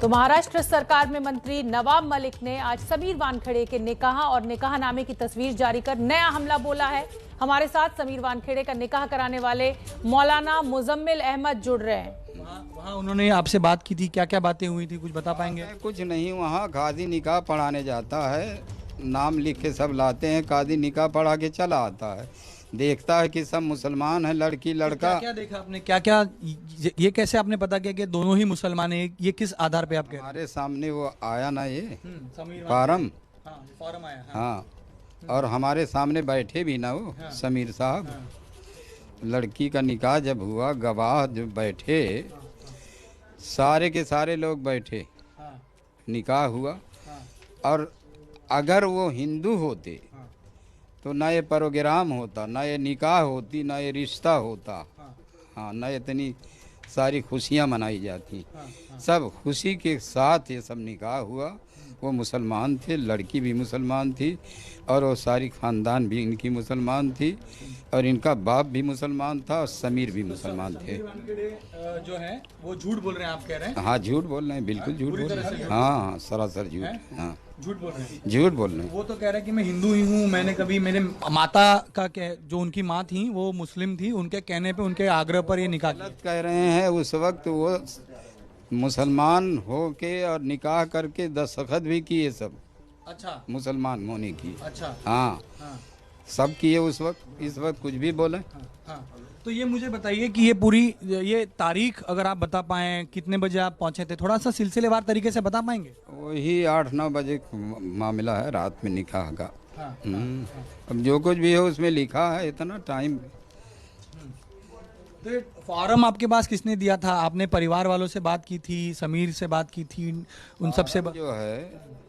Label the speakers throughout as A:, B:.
A: तो महाराष्ट्र सरकार में मंत्री नवाब मलिक ने आज समीर वानखेड़े के निकाह और निकाहनामे की तस्वीर जारी कर नया हमला बोला है। हमारे साथ समीर वानखेड़े का निकाह कराने वाले मौलाना मुजम्मिल अहमद जुड़ रहे हैं।
B: वहाँ उन्होंने आपसे बात की थी, क्या क्या बातें हुई थी, कुछ बता पाएंगे?
C: कुछ नहीं, वहाँ काजी निकाह पढ़ाने जाता है, नाम लिख के सब लाते हैं, काजी निकाह पढ़ा के चला आता है, देखता है कि सब मुसलमान है, लड़की लड़का।
B: क्या देखा आपने, क्या क्या ये कैसे आपने पता किया कि दोनों ही मुसलमान हैं? ये किस आधार पे आप कह रहे हैं?
C: हमारे सामने वो आया ना, ये
B: समीर
C: फार्म,
B: फॉर्म आया।
C: हाँ, और हमारे सामने बैठे भी ना वो समीर साहब। लड़की का निकाह जब हुआ, गवाह जब बैठे, सारे के सारे लोग बैठे, निकाह हुआ, और अगर वो हिंदू होते तो ना ये प्रोग्राम होता, ना ये निकाह होती, ना ये रिश्ता होता, हाँ, ना इतनी सारी खुशियाँ मनाई जाती। सब खुशी के साथ ये सब निकाह हुआ। वो मुसलमान थे, लड़की भी मुसलमान थी, और वो सारी ख़ानदान भी इनकी मुसलमान थी, और इनका बाप भी मुसलमान था, और समीर भी मुसलमान थे।
B: जो है वो झूठ बोल रहे हैं, आप कह रह हैं?
C: हाँ, झूठ बोल रहे हैं, बिल्कुल झूठ बोल रहे हैं। हाँ, सरासर झूठ। हाँ,
B: झूठ बोल रहे हैं,
C: झूठ बोल रहे हैं।
B: वो तो कह रहे हैं कि मैं हिंदू ही हूँ, मैंने कभी, मेरे माता का जो उनकी माँ थी वो मुस्लिम थी, उनके कहने पे, उनके आग्रह पर ये निकाह किया।
C: कह रहे हैं उस वक्त वो मुसलमान हो के और निकाह करके दस्तखत भी किए सब।
B: अच्छा,
C: मुसलमान होने की।
B: अच्छा,
C: हाँ, सब किए उस वक्त। इस वक्त कुछ भी बोले।
B: हाँ। तो ये मुझे बताइए कि ये पूरी ये तारीख अगर आप बता पाएं, कितने बजे आप पहुंचे थे, थोड़ा सा सिलसिलेवार तरीके से बता पाएंगे?
C: वही 8-9 बजे मामला है, रात में निकाह का। अब जो कुछ भी है उसमें लिखा है, इतना टाइम।
B: तो फॉर्म आपके पास किसने दिया था? आपने परिवार वालों से बात की थी, समीर से बात की थी, उन सब से?
C: जो है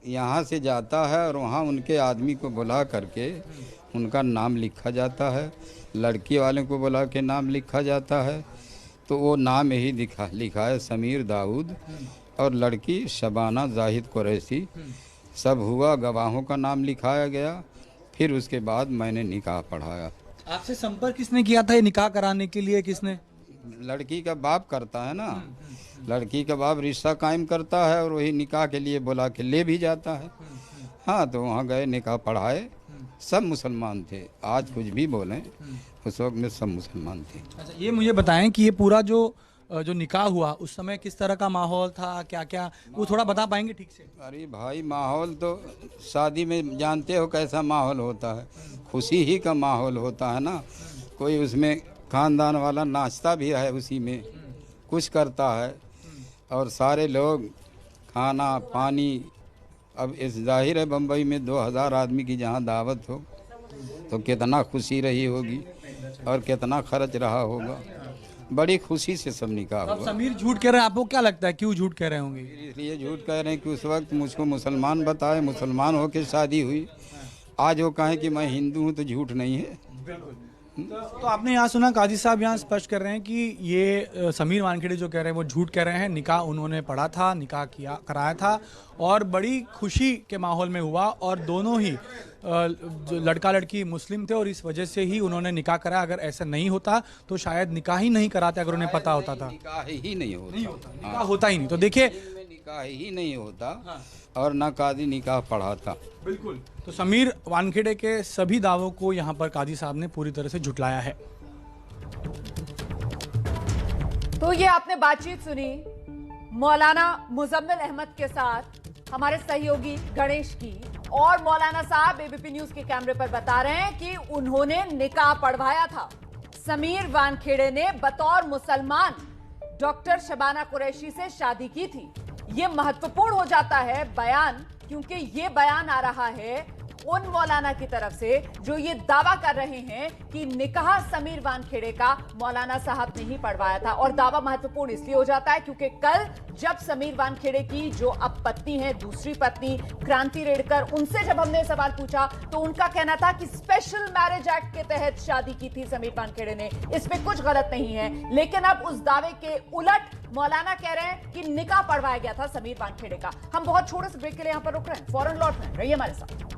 C: यहाँ से जाता है और वहाँ उनके आदमी को बुला करके उनका नाम लिखा जाता है, लड़की वाले को बुला के नाम लिखा जाता है। तो वो नाम यही लिखा है, समीर दाऊद, और लड़की शबाना जाहिद कुरैशी। सब हुआ, गवाहों का नाम लिखाया गया, फिर उसके बाद मैंने निकाह पढ़ाया।
B: आपसे संपर्क किसने किया था ये निकाह कराने के लिए? किसने?
C: लड़की का बाप करता है ना, लड़की का बाप रिश्ता कायम करता है, और वही निकाह के लिए बुला के ले भी जाता है। हाँ, तो वहाँ गए, निकाह पढ़ाए, सब मुसलमान थे। आज कुछ भी बोलें, उस वक्त में सब मुसलमान थे।
B: अच्छा, ये मुझे बताएं कि ये पूरा जो निकाह हुआ उस समय किस तरह का माहौल था, क्या क्या, वो थोड़ा बता पाएंगे ठीक से?
C: अरे भाई, माहौल तो शादी में जानते हो कैसा माहौल होता है, खुशी ही का माहौल होता है ना। कोई उसमें खानदान वाला नाचता भी है, उसी में कुछ करता है, और सारे लोग खाना पानी। अब इस जाहिर है बम्बई में 2000 आदमी की जहाँ दावत हो तो कितना खुशी रही होगी और कितना खर्च रहा होगा। बड़ी खुशी से सब निकाह हुआ।
B: समीर झूठ कह रहे हैं, आपको क्या लगता है क्यों झूठ कह रहे होंगे?
C: इसलिए झूठ कह रहे हैं कि उस वक्त मुझको मुसलमान बताए, मुसलमान होकर शादी हुई। आज वो कहें कि मैं हिंदू हूँ तो झूठ नहीं है।
B: तो आपने यहाँ सुना, काजी साहब यहाँ स्पष्ट कर रहे हैं कि ये समीर वानखेड़े जो कह रहे हैं वो झूठ कह रहे हैं। निकाह उन्होंने पढ़ा था, निकाह कराया था, और बड़ी खुशी के माहौल में हुआ, और दोनों ही जो लड़का लड़की मुस्लिम थे, और इस वजह से ही उन्होंने निकाह कराया। अगर ऐसा नहीं होता तो शायद निकाह ही नहीं कराते, अगर उन्हें पता होता था।
C: निकाह ही नहीं होता,
B: निकाह होता ही नहीं। तो देखिए,
C: निकाह ही नहीं होता, और ना काजी निकाह पढ़ाता।
B: बिल्कुल। तो समीर वानखेड़े के सभी दावों को यहाँ पर काजी साहब ने पूरी तरह से झुटलाया है।
D: तो ये आपने बातचीत सुनी मौलाना मुजम्मिल अहमद के साथ हमारे सहयोगी गणेश की, और मौलाना साहब एबीपी न्यूज के कैमरे पर बता रहे हैं कि उन्होंने निकाह पढ़वाया था। समीर वानखेड़े ने बतौर मुसलमान डॉक्टर शबाना कुरैशी से शादी की थी। ये महत्वपूर्ण हो जाता है बयान, क्योंकि ये बयान आ रहा है उन मौलाना की तरफ से जो ये दावा कर रहे हैं कि निकाह समीर वानखेड़े का मौलाना साहब ने ही पढ़वाया था। और दावा महत्वपूर्ण इसलिए हो जाता है क्योंकि कल जब समीर वानखेड़े की जो अब पत्नी है, दूसरी पत्नी क्रांति रेडकर, उनसे जब हमने सवाल पूछा तो उनका कहना था कि स्पेशल मैरिज एक्ट के तहत शादी की थी समीर वानखेड़े ने, इसमें कुछ गलत नहीं है। लेकिन अब उस दावे के उलट मौलाना कह रहे हैं कि निकाह पढ़वाया गया था समीर वानखेड़े का। हम बहुत छोटे से ब्रेक के लिए यहां पर रुक रहे हैं, फौरन लौट रहे हैं, रहिए हमारे साथ।